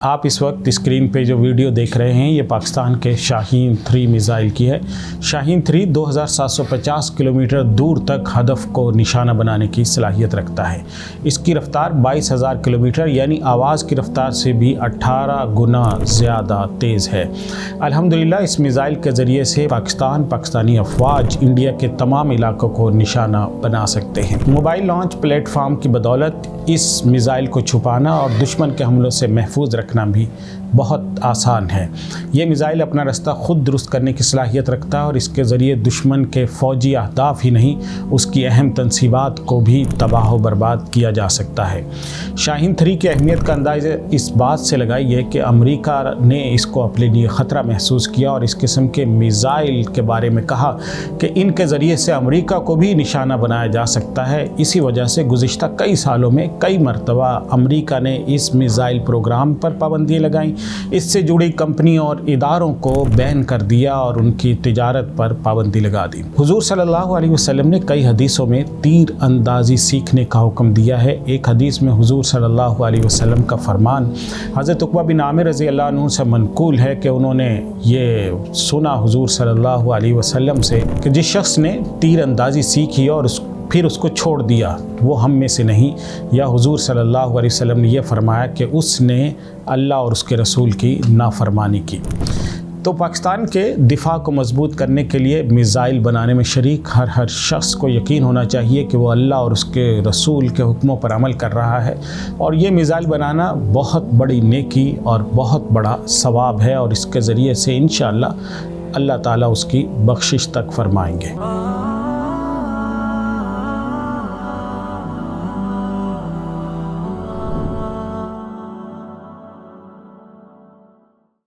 آپ اس وقت اسکرین پہ جو ویڈیو دیکھ رہے ہیں یہ پاکستان کے شاہین 3 میزائل کی ہے۔ شاہین 3 2750 کلومیٹر دور تک ہدف کو نشانہ بنانے کی صلاحیت رکھتا ہے۔ اس کی رفتار 22,000 کلومیٹر یعنی آواز کی رفتار سے بھی 18 گنا زیادہ تیز ہے۔ الحمدللہ اس میزائل کے ذریعے سے پاکستانی افواج انڈیا کے تمام علاقوں کو نشانہ بنا سکتے ہیں۔ موبائل لانچ پلیٹ فارم کی بدولت اس میزائل کو چھپانا اور دشمن کے حملوں سے محفوظ رکھنا بھی بہت آسان ہے۔ یہ میزائل اپنا رستہ خود درست کرنے کی صلاحیت رکھتا ہے اور اس کے ذریعے دشمن کے فوجی اہداف ہی نہیں اس کی اہم تنصیبات کو بھی تباہ و برباد کیا جا سکتا ہے۔ شاہین 3 کی اہمیت کا اندازہ اس بات سے لگائیے کہ امریکہ نے اس کو اپنے لیے خطرہ محسوس کیا اور اس قسم کے میزائل کے بارے میں کہا کہ ان کے ذریعے سے امریکہ کو بھی نشانہ بنایا جا سکتا ہے۔ اسی وجہ سے گزشتہ کئی سالوں میں کئی مرتبہ امریکہ نے اس میزائل پروگرام پر پابندیاں لگائیں، اس سے جڑی کمپنیوں اور اداروں کو بین کر دیا اور ان کی تجارت پر پابندی لگا دی۔ حضور صلی اللہ علیہ وسلم نے کئی حدیثوں میں تیر اندازی سیکھنے کا حکم دیا ہے۔ ایک حدیث میں حضور صلی اللہ علیہ وسلم کا فرمان حضرت عقبہ بن عامر رضی اللہ عنہ سے منقول ہے کہ انہوں نے یہ سنا حضور صلی اللہ علیہ وسلم سے کہ جس شخص نے تیر اندازی سیکھی اور پھر اس کو چھوڑ دیا وہ ہم میں سے نہیں، یا حضور صلی اللہ علیہ وسلم نے یہ فرمایا کہ اس نے اللہ اور اس کے رسول کی نافرمانی کی۔ تو پاکستان کے دفاع کو مضبوط کرنے کے لیے میزائل بنانے میں شریک ہر شخص کو یقین ہونا چاہیے کہ وہ اللہ اور اس کے رسول کے حکموں پر عمل کر رہا ہے، اور یہ میزائل بنانا بہت بڑی نیکی اور بہت بڑا ثواب ہے، اور اس کے ذریعے سے انشاءاللہ اللہ تعالیٰ اس کی بخشش تک فرمائیں گے۔